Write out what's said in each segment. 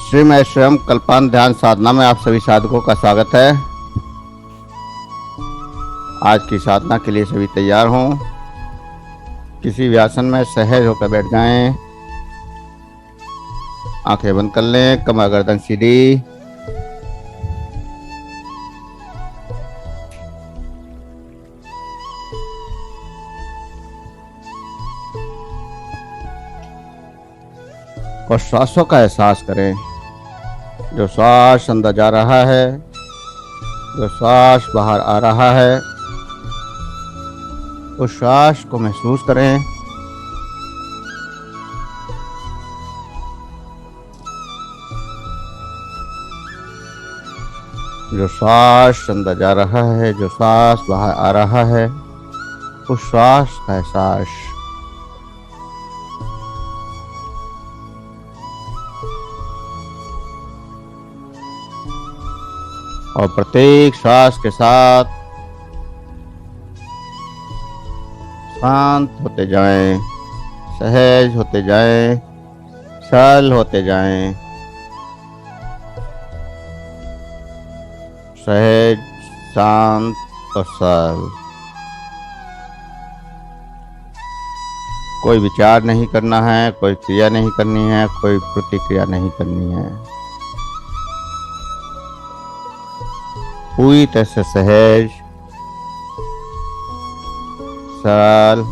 श्री मैं स्वयं कल्पांत ध्यान साधना में आप सभी साधकों का स्वागत है। आज की साधना के लिए सभी तैयार हों। किसी भी आसन में सहज होकर बैठ जाएं। आंखें बंद कर लें। कमर गर्दन सीधी। और श्वासों का एहसास करें। जो श्वास अंदर जा रहा है, जो श्वास बाहर आ रहा है, उस श्वास को महसूस करें। जो श्वास अंदर जा रहा है, जो श्वास बाहर आ रहा है, उस श्वास का एहसास। और प्रत्येक श्वास के साथ शांत होते जाएं, सहज होते जाएं, सरल होते जाएं। सहज, शांत और सरल। कोई विचार नहीं करना है, कोई क्रिया नहीं करनी है, कोई प्रतिक्रिया नहीं करनी है। पूरी तरह से सहज, सरल,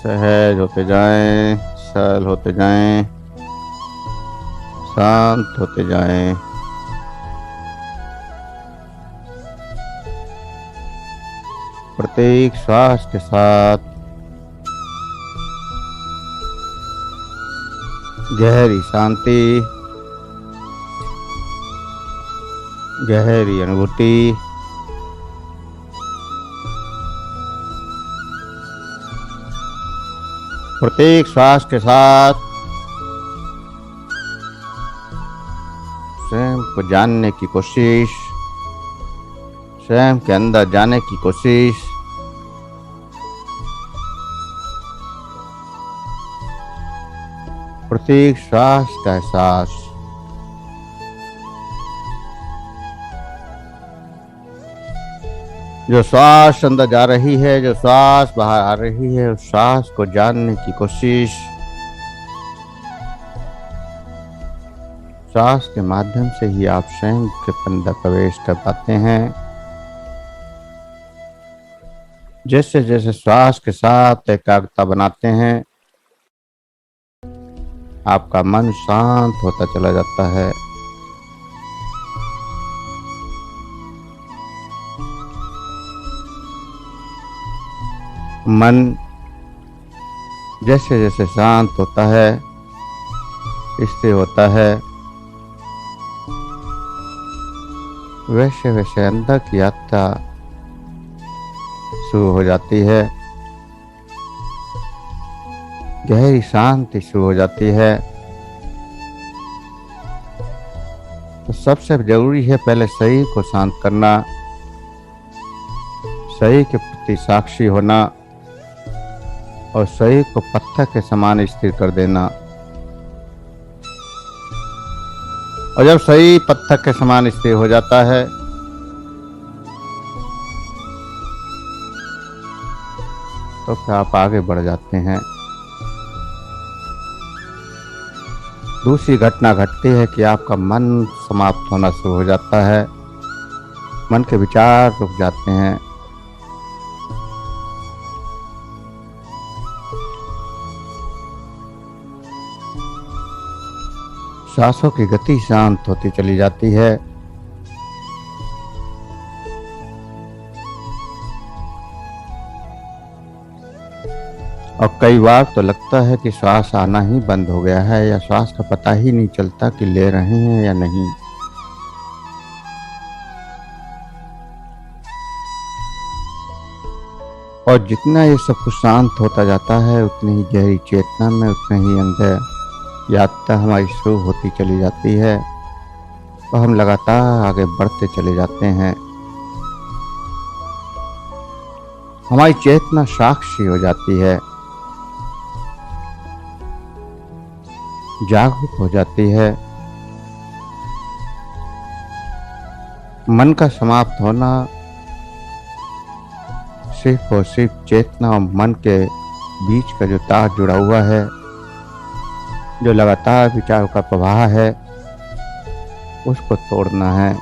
सहज होते जाएं, सरल होते जाएं, शांत होते जाएं। प्रत्येक श्वास के साथ गहरी शांति, गहरी अनुभूति, प्रत्येक श्वास के साथ स्वयं को जानने की कोशिश, स्वयं के अंदर जाने की कोशिश। प्रत्येक श्वास का एहसास। जो श्वास अंदर जा रही है, जो श्वास बाहर आ रही है, उस श्वास को जानने की कोशिश। श्वास के माध्यम से ही आप स्वयं के अंदर प्रवेश कर पाते हैं। जैसे जैसे श्वास के साथ एकाग्रता बनाते हैं, आपका मन शांत होता चला जाता है। मन जैसे जैसे शांत होता है, स्थिर होता है, वैसे वैसे अंदर की यात्रा शुरू हो जाती है। गहरी शांति शुरू हो जाती है। तो सबसे जरूरी है पहले शरीर को शांत करना, शरीर के प्रति साक्षी होना और शरीर को पत्थर के समान स्थिर कर देना। और जब शरीर पत्थर के समान स्थिर हो जाता है, तो फिर आप आगे बढ़ जाते हैं। दूसरी घटना घटती है कि आपका मन समाप्त होना शुरू हो जाता है। मन के विचार रुक जाते हैं। सांसों की गति शांत होती चली जाती है। और कई बार तो लगता है कि श्वास आना ही बंद हो गया है, या श्वास का पता ही नहीं चलता कि ले रहे हैं या नहीं। और जितना ये सब कुछ शांत होता जाता है, उतनी ही गहरी चेतना में, उतने ही अंदर यात्रा हमारी शुरू होती चली जाती है और हम लगातार आगे बढ़ते चले जाते हैं। हमारी चेतना साक्षी हो जाती है, जागरूक हो जाती है। मन का समाप्त होना सिर्फ और सिर्फ चेतना और मन के बीच का जो तार जुड़ा हुआ है, जो लगातार विचारों का प्रवाह है, उसको तोड़ना है।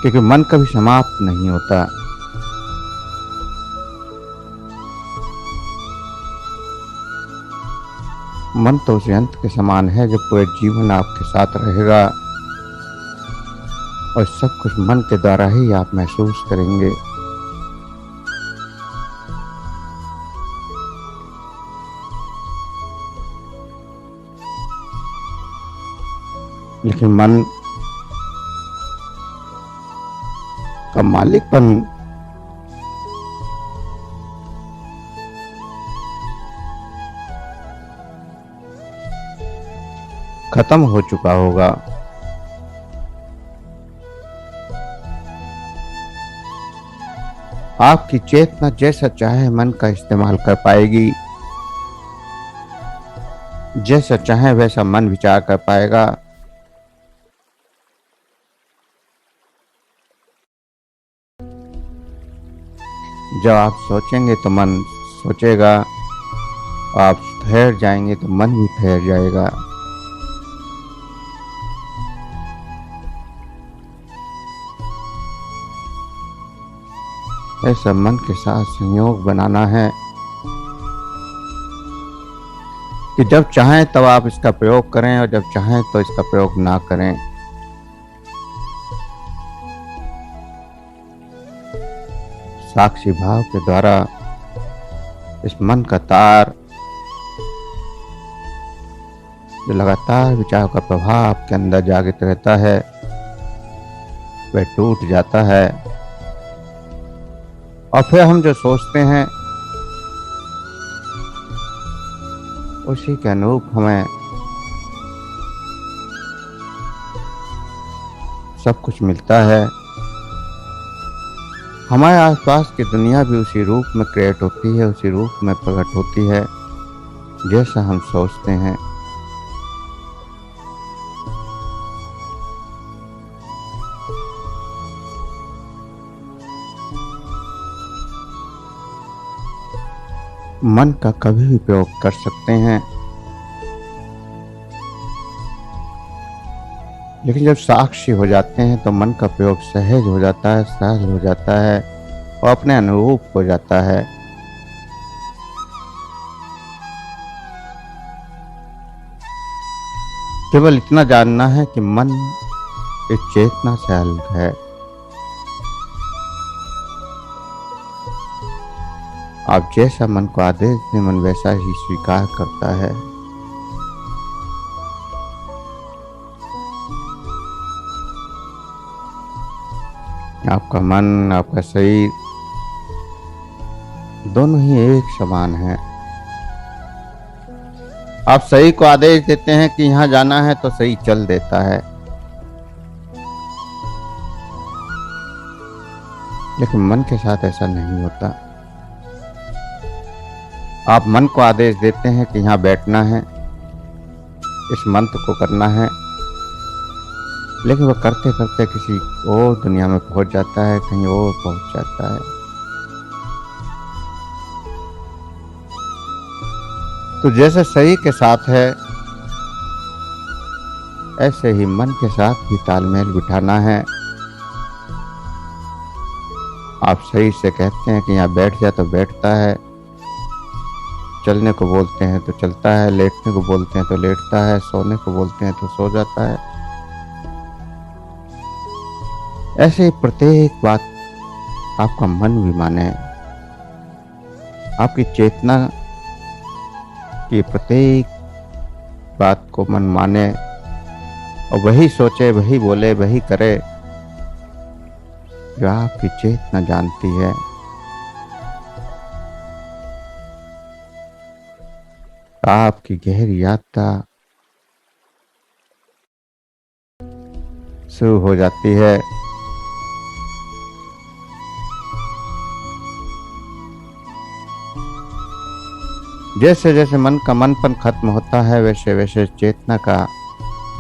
क्योंकि मन कभी समाप्त नहीं होता। मन तो उस यंत्र के समान है जो पूरे जीवन आपके साथ रहेगा और सब कुछ मन के द्वारा ही आप महसूस करेंगे। लेकिन मन का मालिकपन खत्म हो चुका होगा। आपकी चेतना जैसा चाहे मन का इस्तेमाल कर पाएगी, जैसा चाहे वैसा मन विचार कर पाएगा। जब आप सोचेंगे तो मन सोचेगा, आप ठहर जाएंगे तो मन भी ठहर जाएगा। ऐसा मन के साथ संयोग बनाना है कि जब चाहें तब आप इसका प्रयोग करें और जब चाहें तो इसका प्रयोग ना करें। साक्षी भाव के द्वारा इस मन का तार जो लगातार विचारों का प्रभाव आपके अंदर जागृत रहता है, वह टूट जाता है और फिर हम जो सोचते हैं उसी के अनुरूप हमें सब कुछ मिलता है। हमारे आसपास की दुनिया भी उसी रूप में क्रिएट होती है, उसी रूप में प्रकट होती है जैसा हम सोचते हैं। मन का कभी भी प्रयोग कर सकते हैं, लेकिन जब साक्षी हो जाते हैं तो मन का प्रयोग सहज हो जाता है, सहज हो जाता है और अपने अनुरूप हो जाता है। केवल इतना जानना है कि मन इस चेतना से अलग है। आप जैसा मन को आदेश दें, मन वैसा ही स्वीकार करता है। आपका मन, आपका शरीर दोनों ही एक समान है। आप शरीर को आदेश देते हैं कि यहां जाना है तो शरीर चल देता है, लेकिन मन के साथ ऐसा नहीं होता। आप मन को आदेश देते हैं कि यहाँ बैठना है, इस मंत्र को करना है, लेकिन वह करते करते किसी और दुनिया में पहुंच जाता है, कहीं और पहुंच जाता है। तो जैसे शरीर के साथ है, ऐसे ही मन के साथ भी तालमेल बिठाना है। आप शरीर से कहते हैं कि यहाँ बैठ जा तो बैठता है, चलने को बोलते हैं तो चलता है, लेटने को बोलते हैं तो लेटता है, सोने को बोलते हैं तो सो जाता है। ऐसे ही प्रत्येक बात आपका मन भी माने, आपकी चेतना की प्रत्येक बात को मन माने और वही सोचे, वही बोले, वही करे जो आपकी चेतना जानती है। आपकी गहरी यात्रा शुरू हो जाती है। जैसे जैसे मन का मनपन खत्म होता है, वैसे वैसे चेतना का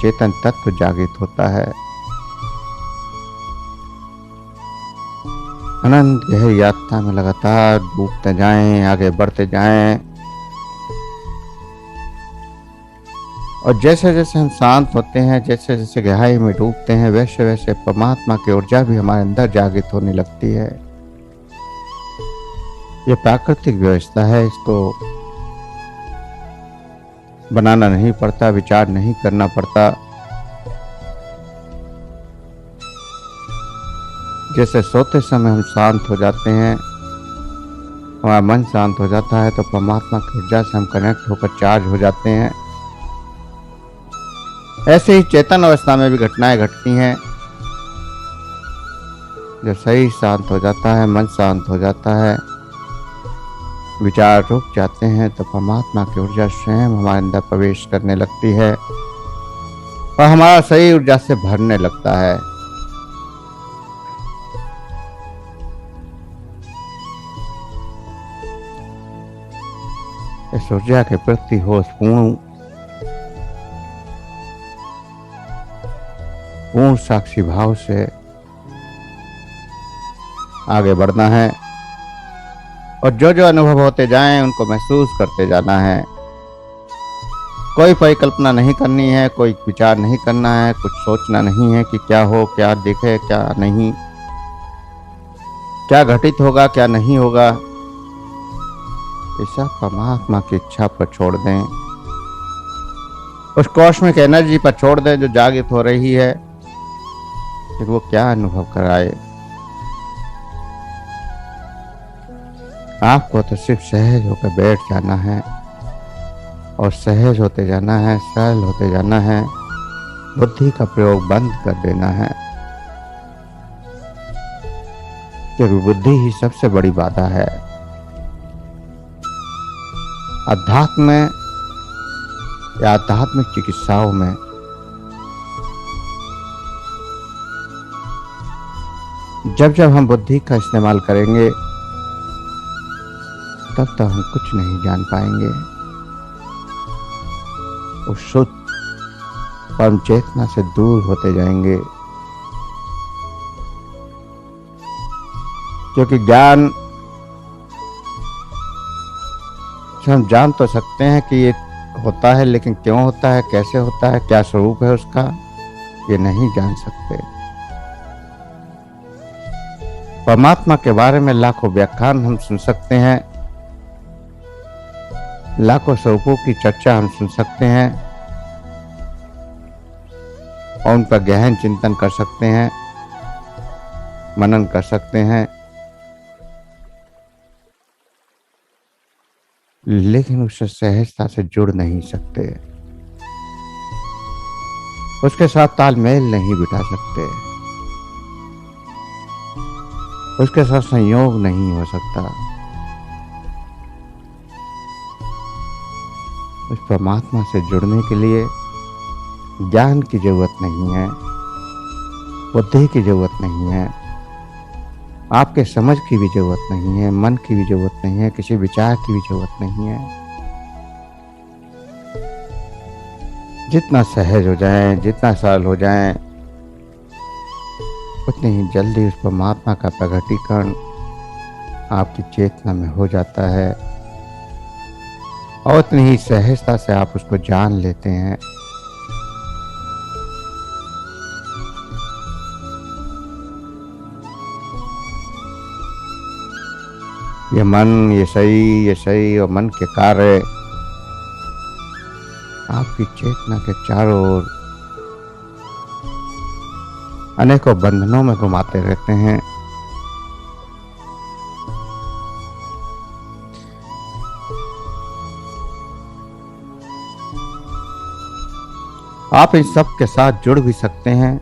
चेतन तत्व जागृत होता है। अनंत गहरी यात्रा में लगातार डूबते जाएं, आगे बढ़ते जाएं। और जैसे जैसे हम शांत होते हैं, जैसे जैसे गहराई में डूबते हैं, वैसे वैसे परमात्मा की ऊर्जा भी हमारे अंदर जागृत होने लगती है। ये प्राकृतिक व्यवस्था है, इसको बनाना नहीं पड़ता, विचार नहीं करना पड़ता। जैसे सोते समय हम शांत हो जाते हैं, हमारा मन शांत हो जाता है, तो परमात्मा की ऊर्जा से हम कनेक्ट होकर चार्ज हो जाते हैं। ऐसे ही चेतन अवस्था में भी घटनाएं घटती हैं। जब शरीर शांत हो जाता है, मन शांत हो जाता है, विचार रुक जाते हैं, तो परमात्मा की ऊर्जा स्वयं हमारे अंदर प्रवेश करने लगती है और हमारा शरीर ऊर्जा से भरने लगता है। इस ऊर्जा के प्रति होश पूर्ण साक्षी भाव से आगे बढ़ना है और जो जो अनुभव होते जाएं उनको महसूस करते जाना है। कोई परिकल्पना नहीं करनी है, कोई विचार नहीं करना है, कुछ सोचना नहीं है कि क्या हो, क्या दिखे, क्या नहीं, क्या घटित होगा, क्या नहीं होगा। ऐसा परमात्मा की इच्छा पर छोड़ दें, उस कॉस्मिक एनर्जी पर छोड़ दें जो जागृत हो रही है, कि वो क्या अनुभव कराए। आपको तो सिर्फ सहज होकर बैठ जाना है और सहज होते जाना है, सरल होते जाना है। बुद्धि का प्रयोग बंद कर देना है, क्योंकि बुद्धि ही सबसे बड़ी बाधा है। अध्यात्म में या आध्यात्मिक चिकित्साओं में जब जब हम बुद्धि का इस्तेमाल करेंगे, तब तक हम कुछ नहीं जान पाएंगे। उस शुद्ध परम चेतना से दूर होते जाएंगे, क्योंकि ज्ञान से हम जान तो सकते हैं कि ये होता है, लेकिन क्यों होता है, कैसे होता है, क्या स्वरूप है उसका, ये नहीं जान सकते। परमात्मा के बारे में लाखों व्याख्यान हम सुन सकते हैं, लाखों स्वरूपों की चर्चा हम सुन सकते हैं और उन पर गहन चिंतन कर सकते हैं, मनन कर सकते हैं, लेकिन उससे सहजता से जुड़ नहीं सकते, उसके साथ तालमेल नहीं बिठा सकते, उसके साथ संयोग नहीं हो सकता। उस परमात्मा से जुड़ने के लिए ज्ञान की जरूरत नहीं है, बुद्धि की जरूरत नहीं है, आपके समझ की भी जरूरत नहीं है, मन की भी जरूरत नहीं है, किसी विचार की भी जरूरत नहीं है। जितना सहज हो जाएं, जितना सरल हो जाएं, उतनी ही जल्दी उस परमात्मा का प्रकटीकरण आपकी चेतना में हो जाता है और उतनी ही सहजता से आप उसको जान लेते हैं। ये मन, ये शरीर और मन के कार्य आपकी चेतना के चारों ओर अनेकों बंधनों में घुमाते रहते हैं। आप इन सब के साथ जुड़ भी सकते हैं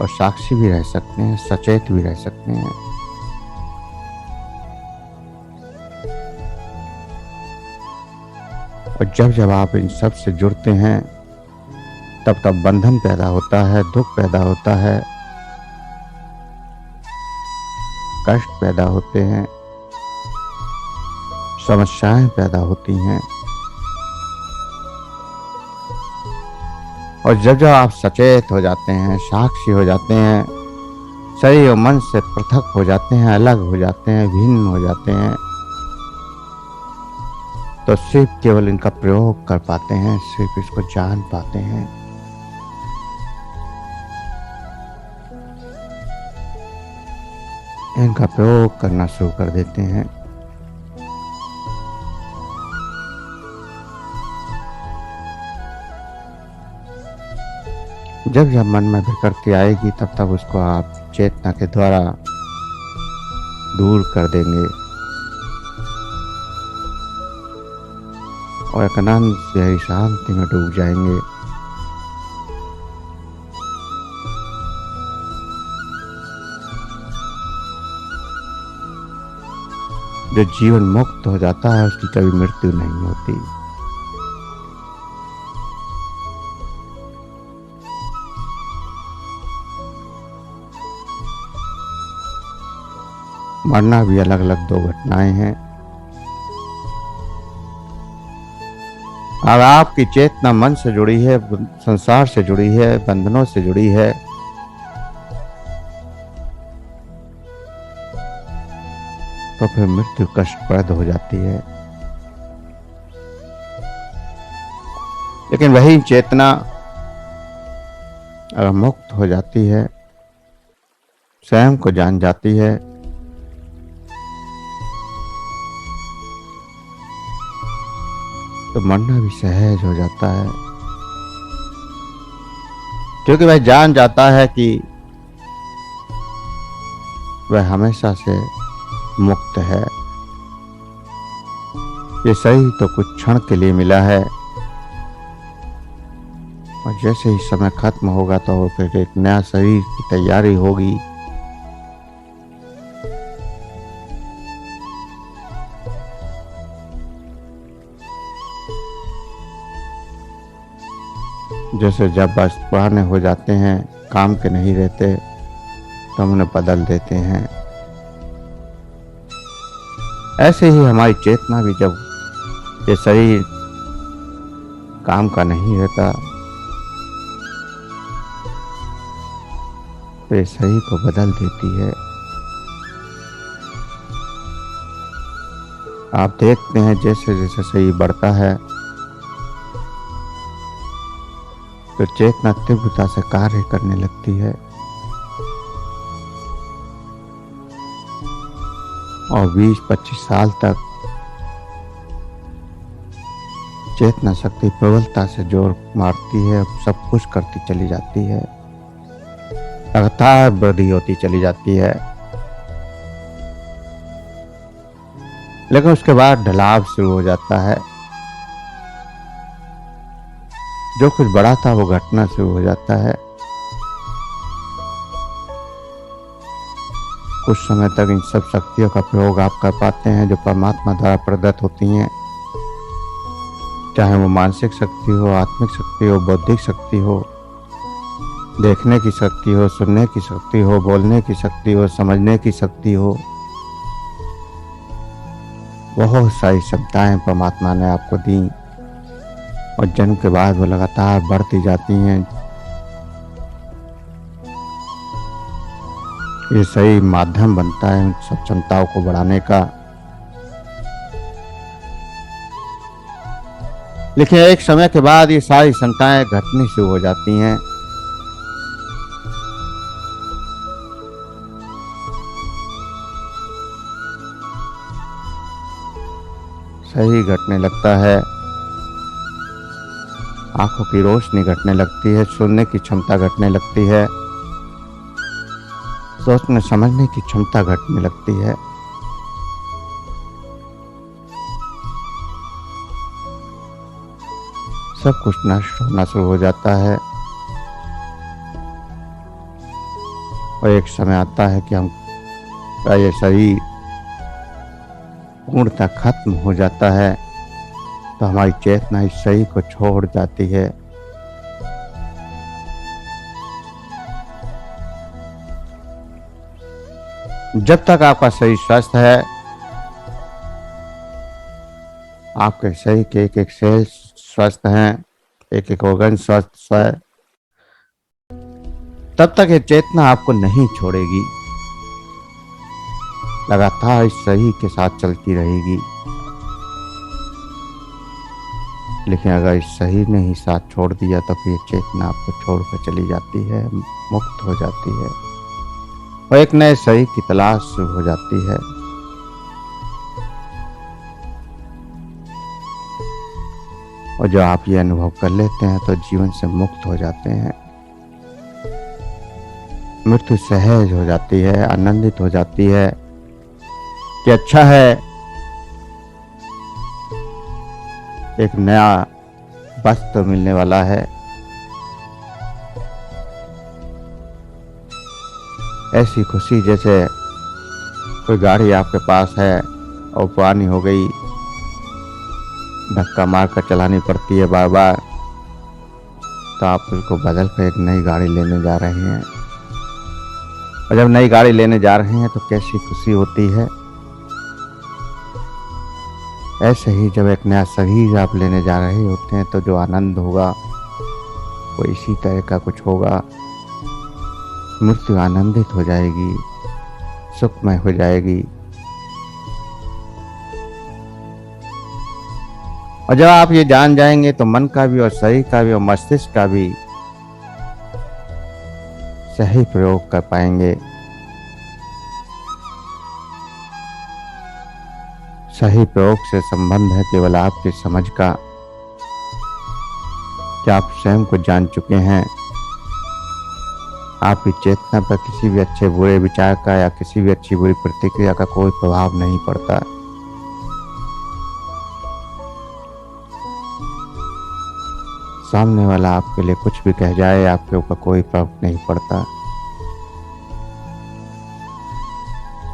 और साक्षी भी रह सकते हैं, सचेत भी रह सकते हैं। और जब जब आप इन सब से जुड़ते हैं तब तब बंधन पैदा होता है, दुख पैदा होता है, कष्ट पैदा होते हैं, समस्याएं पैदा होती हैं। और जब जब आप सचेत हो जाते हैं, साक्षी हो जाते हैं, शरीर और मन से पृथक हो जाते हैं, अलग हो जाते हैं, भिन्न हो जाते हैं, तो सिर्फ केवल इनका प्रयोग कर पाते हैं, सिर्फ इसको जान पाते हैं। इनका प्रयोग करना शुरू कर देते हैं। जब जब मन में विकृति आएगी तब तब उसको आप चेतना के द्वारा दूर कर देंगे और एक आनंद से शांति में डूब जाएंगे। जो जीवन मुक्त हो जाता है उसकी कभी मृत्यु नहीं होती। मरना भी अलग अलग दो घटनाएं हैं। अब आपकी चेतना मन से जुड़ी है, संसार से जुड़ी है, बंधनों से जुड़ी है, तो फिर मृत्यु कष्टप्रद हो जाती है। लेकिन वही चेतना अगर मुक्त हो जाती है, स्वयं को जान जाती है, तो मरना भी सहज हो जाता है, क्योंकि वह जान जाता है कि वह हमेशा से मुक्त है। ये शरीर तो कुछ क्षण के लिए मिला है और जैसे ही समय खत्म होगा तो फिर एक नया शरीर की तैयारी होगी। जैसे जब वस्त्र पुराने हो जाते हैं, काम के नहीं रहते, तो हम उन्हें बदल देते हैं। ऐसे ही हमारी चेतना भी जब ये शरीर काम का नहीं रहता तो ये शरीर को बदल देती है। आप देखते हैं जैसे जैसे शरीर बढ़ता है तो चेतना तीव्रता से कार्य करने लगती है और 20-25 साल तक चेतना शक्ति प्रबलता से जोर मारती है, सब कुछ करती चली जाती है, लगातार वृद्धि होती चली जाती है। लेकिन उसके बाद ढलाव शुरू हो जाता है, जो कुछ बड़ा था वो घटना शुरू हो जाता है। कुछ समय तक इन सब शक्तियों का प्रयोग आप कर पाते हैं जो परमात्मा द्वारा प्रदत्त होती हैं, चाहे वो मानसिक शक्ति हो, आत्मिक शक्ति हो, बौद्धिक शक्ति हो, देखने की शक्ति हो, सुनने की शक्ति हो, बोलने की शक्ति हो, समझने की शक्ति हो। बहुत सारी क्षमताएं परमात्मा ने आपको दी और जन्म के बाद वो लगातार बढ़ती जाती हैं। ये सही माध्यम बनता है उन सब क्षमताओं को बढ़ाने का। लेकिन एक समय के बाद ये सारी क्षमताएं घटनी शुरू हो जाती हैं। सही घटने लगता है, आंखों की रोशनी घटने लगती है, सुनने की क्षमता घटने लगती है, सोचने समझने की क्षमता घटने लगती है। सब कुछ नष्ट होना शुरू हो जाता है और एक समय आता है कि हम ये शरीर पूर्णतः खत्म हो जाता है तो हमारी चेतना इस सही को छोड़ जाती है। जब तक आपका शरीर स्वस्थ है, आपके शरीर के एक एक सेल स्वस्थ हैं, एक एक ऑर्गन स्वस्थ है, तब तक ये चेतना आपको नहीं छोड़ेगी, लगातार इस शरीर के साथ चलती रहेगी। लेकिन अगर इस शरीर ने ही साथ छोड़ दिया तो फिर ये चेतना आपको छोड़कर चली जाती है, मुक्त हो जाती है और एक नए शरीर की तलाश शुरू हो जाती है। और जब आप ये अनुभव कर लेते हैं तो जीवन से मुक्त हो जाते हैं, मृत्यु सहज हो जाती है, आनंदित हो जाती है कि अच्छा है, एक नया वस्त्र मिलने वाला है। ऐसी खुशी जैसे कोई गाड़ी आपके पास है और पुरानी हो गई, धक्का मार कर चलानी पड़ती है बार बार, तो आप उसको बदल कर एक नई गाड़ी लेने जा रहे हैं। और जब नई गाड़ी लेने जा रहे हैं तो कैसी खुशी होती है। ऐसे ही जब एक नया शरीर आप लेने जा रहे होते हैं तो जो आनंद होगा वो इसी तरह का कुछ होगा। मृत्यु आनंदित हो जाएगी, सुखमय हो जाएगी। और जब आप ये जान जाएंगे तो मन का भी और शरीर का भी और मस्तिष्क का भी सही प्रयोग कर पाएंगे। सही प्रयोग से संबंध है केवल आपकी समझ का, कि आप स्वयं को जान चुके हैं। आपकी चेतना पर किसी भी अच्छे बुरे विचार का या किसी भी अच्छी बुरी प्रतिक्रिया का कोई प्रभाव नहीं पड़ता। सामने वाला आपके लिए कुछ भी कह जाए, आपके ऊपर कोई प्रभाव नहीं पड़ता,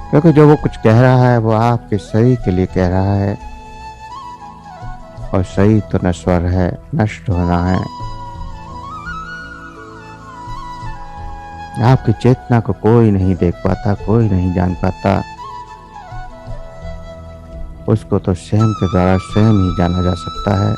क्योंकि जो वो कुछ कह रहा है वो आपके शरीर के लिए कह रहा है, और शरीर तो नश्वर है, नष्ट होना है। आपकी चेतना को कोई नहीं देख पाता, कोई नहीं जान पाता, उसको तो स्वयं के द्वारा स्वयं ही जाना जा सकता है।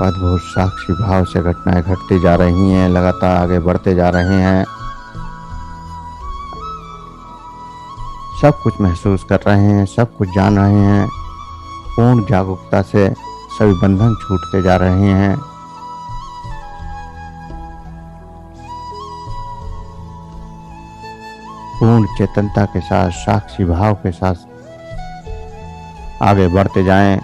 अद्भुत साक्षी भाव से घटनाएं घटती जा रही हैं, लगातार आगे बढ़ते जा रहे हैं। सब कुछ महसूस कर रहे हैं, सब कुछ जान रहे हैं। पूर्ण जागरूकता से सभी बंधन छूटते जा रहे हैं। पूर्ण चेतनता के साथ, साक्षी भाव के साथ आगे बढ़ते जाएं।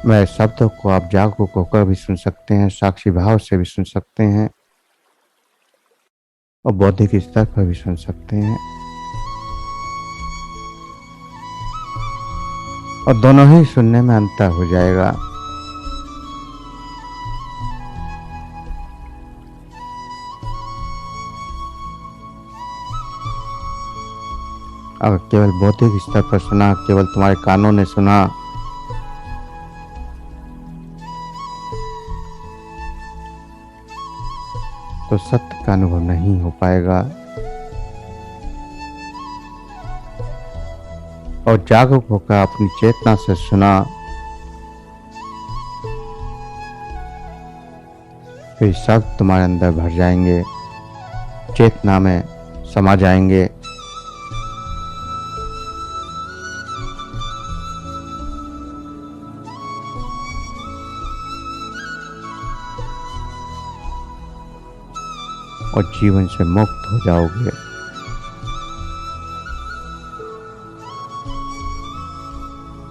वह शब्दों को आप जागरूक होकर भी सुन सकते हैं, साक्षी भाव से भी सुन सकते हैं और बौद्धिक स्तर पर भी सुन सकते हैं, और दोनों ही सुनने में अंतर हो जाएगा। अगर केवल बौद्धिक स्तर पर सुना, केवल तुम्हारे कानों ने सुना, तो सत्य का अनुभव नहीं हो पाएगा। और जागरूक होकर अपनी चेतना से सुना, फिर सब तुम्हारे अंदर भर जाएंगे, चेतना में समा जाएंगे। और जीवन से मुक्त हो जाओगे।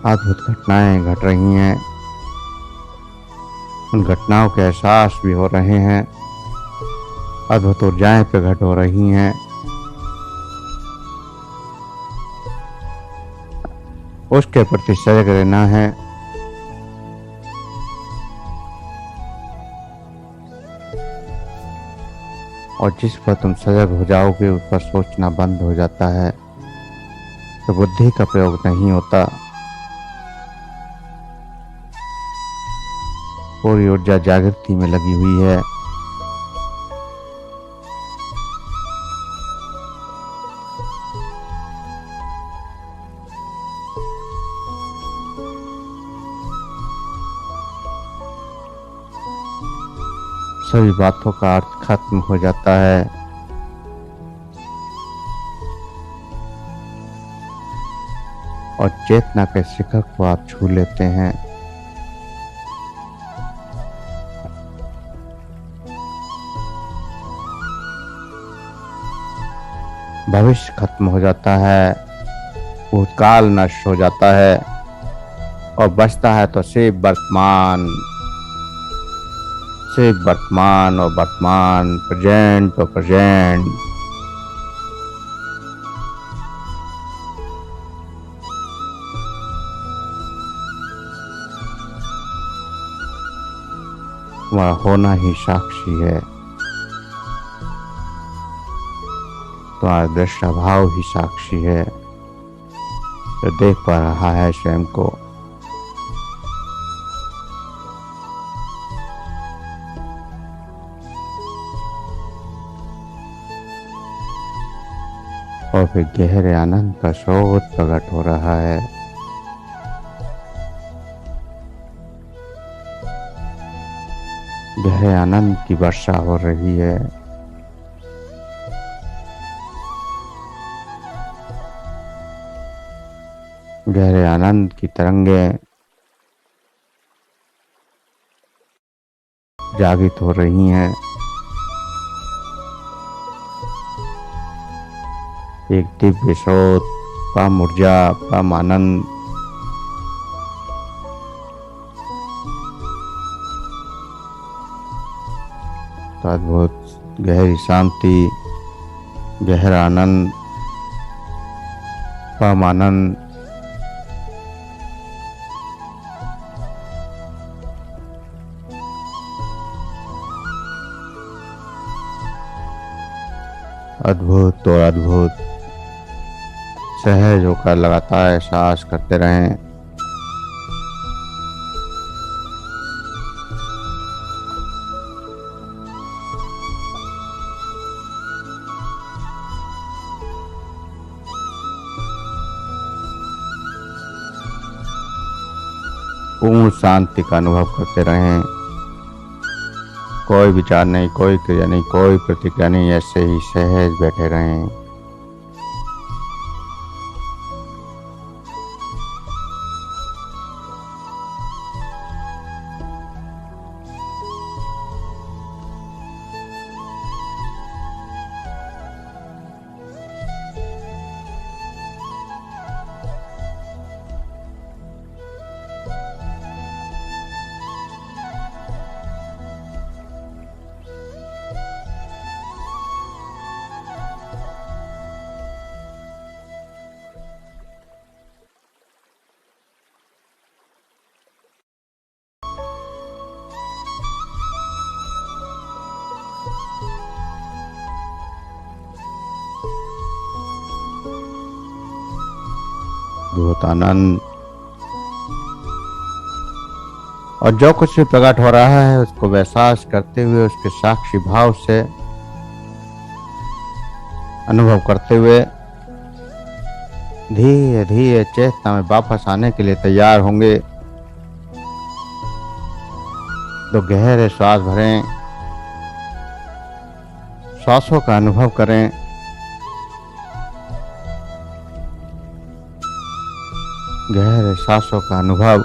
अद्भुत घटनाएं घट रही हैं, उन घटनाओं के एहसास भी हो रहे हैं। अद्भुत ऊर्जाएं प्रकट हो रही हैं। उसके प्रति सजग रहना है। और जिस पर तुम सजग हो जाओगे उस पर सोचना बंद हो जाता है, तो बुद्धि का प्रयोग नहीं होता। पूरी ऊर्जा जागृति में लगी हुई है। सभी बातों का अर्थ खत्म हो जाता है। और चेतना के शिखर को आप छू लेते हैं। भविष्य खत्म हो जाता है, भूतकाल नष्ट हो जाता है और बचता है तो सिर्फ वर्तमान, सिर्फ वर्तमान और वर्तमान, प्रेजेंट और प्रेजेंट। तुम्हारा होना ही साक्षी है, तुम्हारा दृष्टा भाव ही साक्षी है जो देख पा रहा है स्वयं को। और फिर गहरे आनंद का स्रोत प्रकट हो रहा है। गहरे आनंद की वर्षा हो रही है। गहरे आनंद की तरंगें जागृत हो रही हैं। एक दिव्य स्रोत, परम ऊर्जा, परम आनंद तो अद्भुत गहरी शांति, गहरा आनंद, परम आनंद अद्भुत और अद्भुत सहज होकर लगातार एहसास करते रहें। पूर्ण शांति का अनुभव करते रहें। कोई विचार नहीं, कोई क्रिया नहीं, कोई प्रतिक्रिया नहीं, ऐसे ही सहज बैठे रहें। अद्भुत आनंद और जो कुछ भी प्रकट हो रहा है उसको एहसास करते हुए, उसके साक्षी भाव से अनुभव करते हुए धीरे धीरे चेतना में वापस आने के लिए तैयार होंगे। तो गहरे श्वास भरें, श्वासों का अनुभव करें। गहरे सांसों का अनुभव,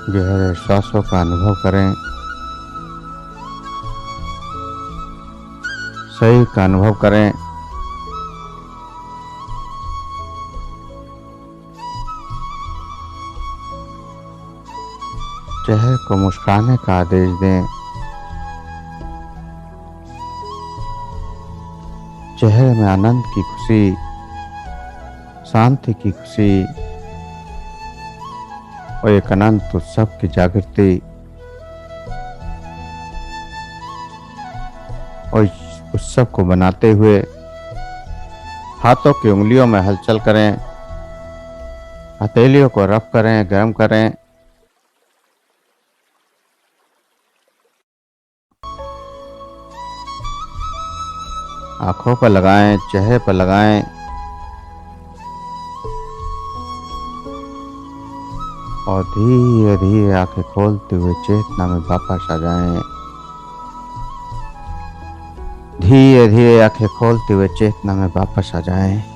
गहरे सांसों का अनुभव करें। शरीर का अनुभव करें। चेहरे को मुस्कुराने का आदेश दें। चेहरे में आनंद की खुशी, शांति की खुशी और एक अनंत उत्सव की जागृति और इस उत्सव को बनाते हुए हाथों की उंगलियों में हलचल करें, हथेलियों को रफ करें, गर्म करें। आंखों पर लगाएं, चेहरे पर लगाएं और धीरे धीरे आंखें खोलते हुए चेतना में वापस आ जाएं। धीरे धीरे आंखें खोलते हुए चेतना में वापस आ जाएं।